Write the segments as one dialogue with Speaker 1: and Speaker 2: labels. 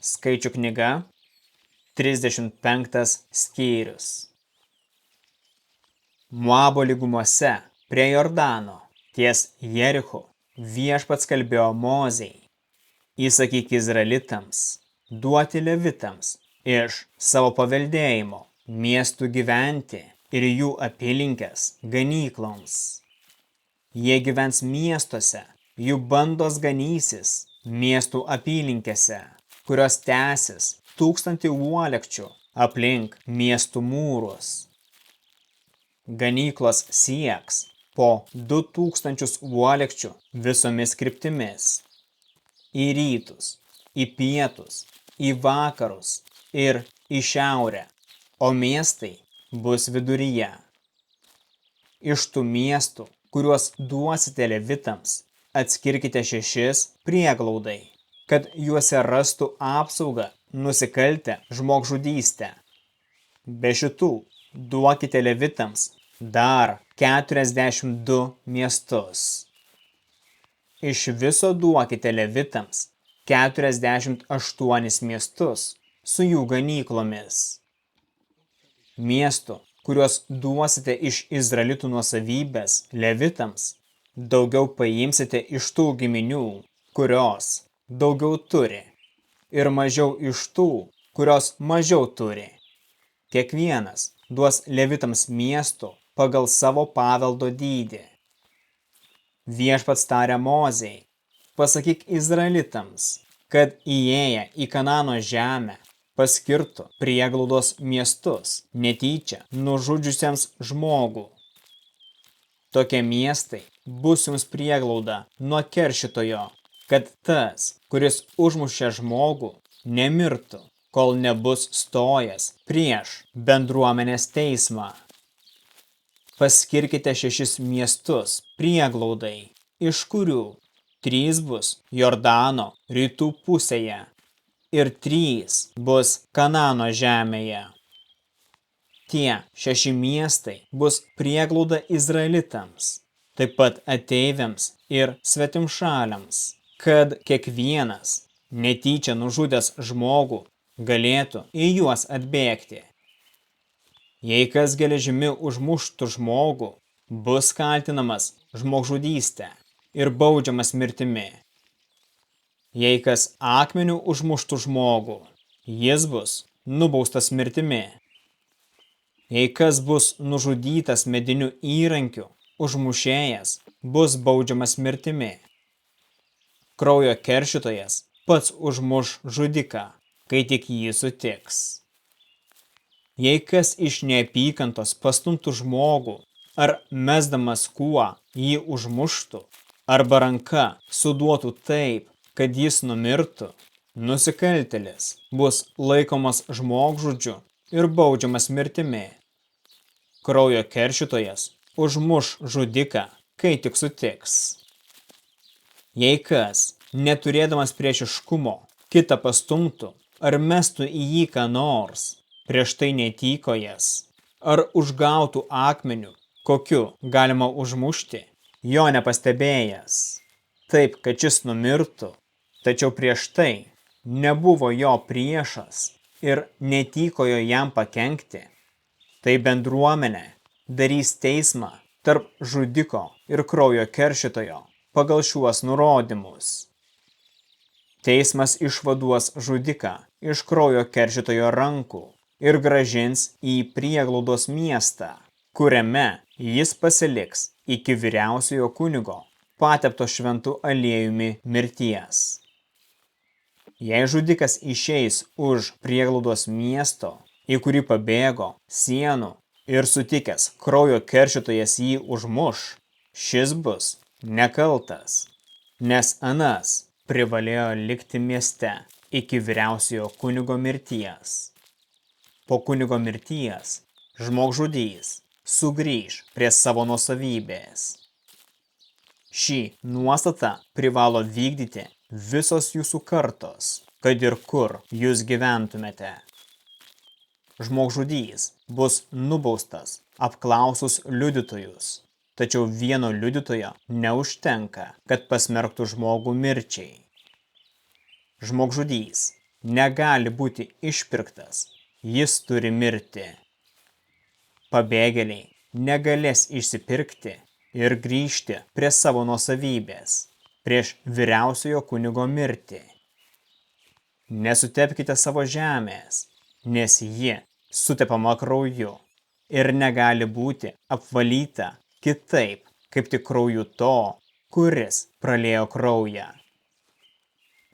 Speaker 1: Skaičių knyga, 35 skyrius. Moabo lygumose prie Jordano, ties Jerichu, viešpats kalbėjo Mozei. Įsakyk izraelitams, duoti levitams iš savo paveldėjimo miestų gyventi ir jų apylinkės ganykloms. Jie gyvens miestuose, jų bandos ganysis miestų apylinkėse, kurios tęsis 1000 uolekčių aplink miestų mūrus. Ganyklos sieks po 2000 uolekčių visomis kryptimis. Į rytus, į pietus, į vakarus ir į šiaurę, o miestai bus viduryje. Iš tų miestų, kuriuos duosite levitams, atskirkite 6 prieglaudai, kad juose rastų apsaugą nusikaltę žmogžudystę. Be šitų duokite levitams dar 42 miestus. Iš viso duokite levitams 48 miestus su jų ganyklomis. Miestų, kuriuos duosite iš izraelitų nuosavybės levitams, daugiau paimsite iš tų giminių, kurios daugiau turi, ir mažiau iš tų, kurios mažiau turi. Kiekvienas duos levitams miestų pagal savo paveldo dydį. Viešpats tarė Mozei, pasakyk izraelitams, kad įėję į Kanano žemę paskirtų prieglaudos miestus netyčia nužudžiusiems žmogų. Tokie miestai bus jums prieglauda nuo keršytojo, kad tas, kuris užmušė žmogų, nemirtų, kol nebus stojęs prieš bendruomenės teismą. Paskirkite 6 miestus prieglaudai, iš kurių 3 bus Jordano rytų pusėje ir 3 bus Kanano žemėje. Tie 6 miestai bus prieglauda izraelitams, taip pat ateiviams ir svetimšaliams, kad kiekvienas netyčia nužudęs žmogų galėtų į juos atbėgti. Jei kas geležimi užmuštų žmogų, bus kaltinamas žmogžudystę ir baudžiamas mirtimi. Jei kas akmeniu užmuštų žmogų, jis bus nubaustas mirtimi. Jei kas bus nužudytas mediniu įrankiu, užmušėjas bus baudžiamas mirtimi. Kraujo keršytojas pats užmuš žudiką, kai tik jį sutiks. Jei kas iš neapykantos pastumtų žmogų, ar mesdamas kuo jį užmuštų, arba ranka suduotų taip, kad jis numirtų, nusikaltėlis bus laikomas žmogžudžiu ir baudžiamas mirtimi. Kraujo keršytojas užmuš žudiką, kai tik sutiks. Jei kas, neturėdamas priešiškumo, kitą pastumtų ar mestų į jį ką nors, prieš tai netykojas, ar užgautų akmeniu, kokiu galima užmušti, jo nepastebėjęs, taip, kad šis numirtų, tačiau prieš tai nebuvo jo priešas ir netykojo jam pakenkti, tai bendruomenė darys teismą tarp žudiko ir kraujo keršytojo pagal šiuos nurodymus. Teismas išvaduos žudiką iš kraujo keršytojo rankų ir gražins į prieglaudos miestą, kuriame jis pasiliks iki vyriausiojo kunigo patepto šventu aliejumi mirties. Jei žudikas išeis už prieglaudos miesto, į kurį pabėgo, sienų ir sutikęs kraujo keršytojas jį užmuš, šis bus nekaltas, nes anas privalėjo likti mieste iki vyriausiojo kunigo mirties. Po kunigo mirties žmogžudys sugrįž prie savo nuosavybės. Šį nuostatą privalo vykdyti visos jūsų kartos, kad ir kur jūs gyventumėte. Žmogžudys bus nubaustas apklausus liudytojus, tačiau vieno liudytojo neužtenka, kad pasmerktų žmogų mirčiai. Žmogžudys negali būti išpirktas, jis turi mirti. Pabėgėliai negalės išsipirkti ir grįžti prie savo nuosavybės prieš vyriausiojo kunigo mirtį. Nesutepkite savo žemės, nes ji sutepama krauju ir negali būti apvalyta kitaip, kaip tik krauju to, kuris praliejo kraują.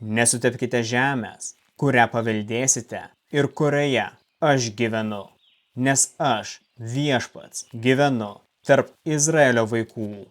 Speaker 1: Nesutepkite žemės, kurią paveldėsite ir kurioje aš gyvenu, nes aš, viešpats, gyvenu tarp Izraelio vaikų.